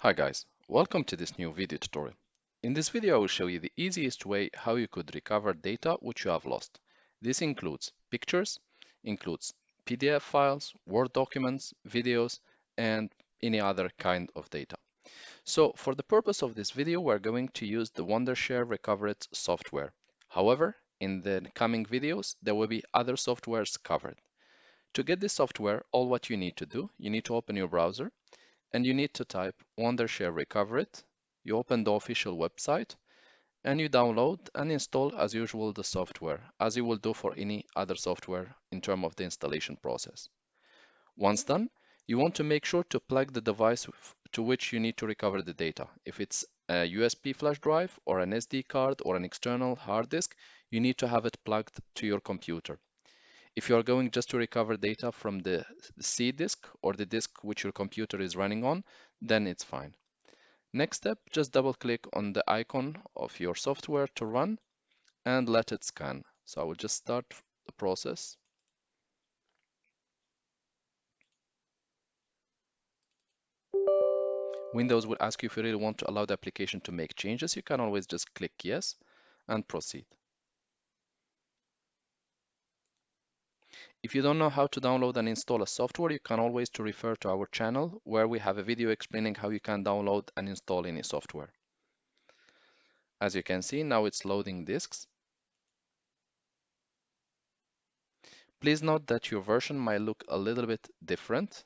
Hi guys, welcome to this new video tutorial. In this video I will show you the easiest way how you could recover data which you have lost. This includes pictures, includes PDF files, Word documents, videos, and any other kind of data. So for the purpose of this video we're going to use the Wondershare Recoverit software. However, in the coming videos there will be other softwares covered. To get this software, all what you need to do, you need to open your browser and you need to type Wondershare Recoverit. You open the official website and you download and install as usual the software, as you will do for any other software in terms of the installation process. Once done, you want to make sure to plug the device to which you need to recover the data. If it's a USB flash drive or an SD card or an external hard disk, you need to have it plugged to your computer. If you are going just to recover data from the C disk or the disk which your computer is running on, then it's fine. Next step, just double click on the icon of your software to run and let it scan. So I will just start the process. Windows will ask you if you really want to allow the application to make changes. You can always just click yes and proceed. If you don't know how to download and install a software, you can always refer to our channel where we have a video explaining how you can download and install any software. As you can see, now it's loading disks. Please note that your version might look a little bit different.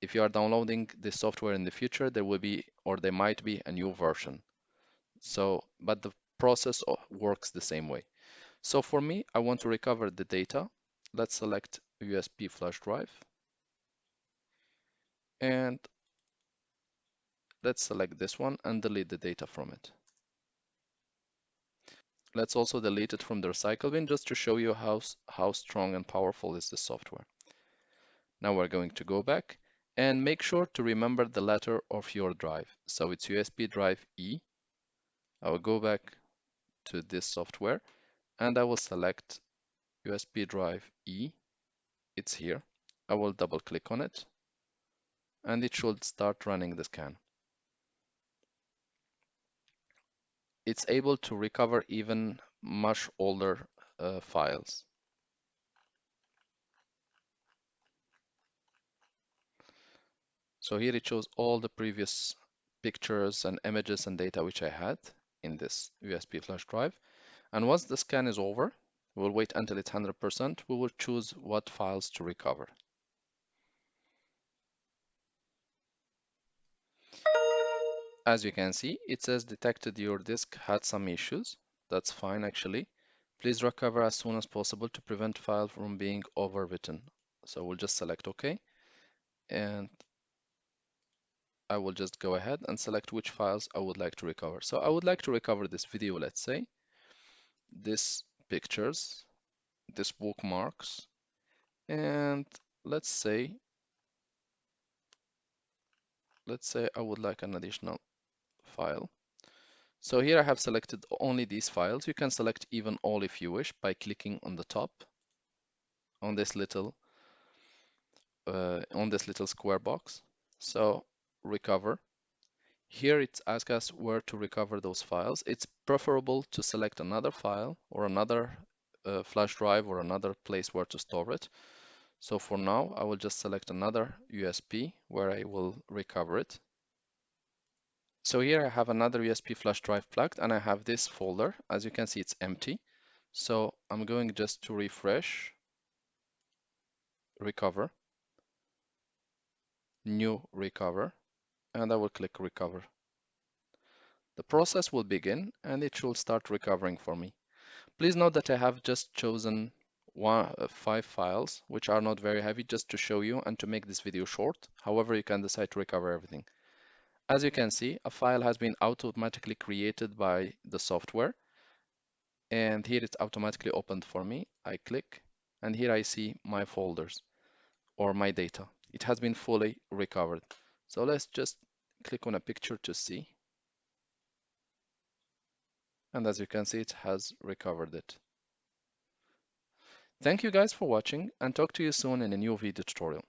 If you are downloading this software in the future, there will be, or there might be, a new version. But the process works the same way. So for me, I want to recover the data. Let's select USB flash drive. And let's select this one and delete the data from it. Let's also delete it from the recycle bin just to show you how strong and powerful is this software. Now we're going to go back and make sure to remember the letter of your drive. So it's USB drive E. I will go back to this software and I will select USB drive E. It's here. I will double click on it and it should start running the scan. It's able to recover even much older files. So here it shows all the previous pictures and images and data which I had in this USB flash drive. And once the scan is over, we'll wait until it's 100%. We will choose what files to recover. As you can see, it says detected your disk had some issues. That's fine actually. Please recover as soon as possible to prevent file from being overwritten. So we'll just select OK. And I will just go ahead and select which files I would like to recover. So I would like to recover this video, let's say, this pictures, this bookmarks, and let's say I would like an additional file. So here I have selected only these files. You can select even all if you wish by clicking on the top on this little square box. So recover. Here it asks us where to recover those files. It's preferable to select another file or another flash drive or another place where to store it. So for now, I will just select another USB where I will recover it. So here I have another USB flash drive plugged and I have this folder. As you can see, it's empty. So I'm going just to refresh, recover, new recover, and I will click recover. The process will begin and it should start recovering for me. Please note that I have just chosen 5 files, which are not very heavy, just to show you and to make this video short. However, you can decide to recover everything. As you can see, a file has been automatically created by the software. And here it's automatically opened for me. I click, and here I see my folders or my data. It has been fully recovered. So let's just click on a picture to see. And as you can see, it has recovered it. Thank you guys for watching and talk to you soon in a new video tutorial.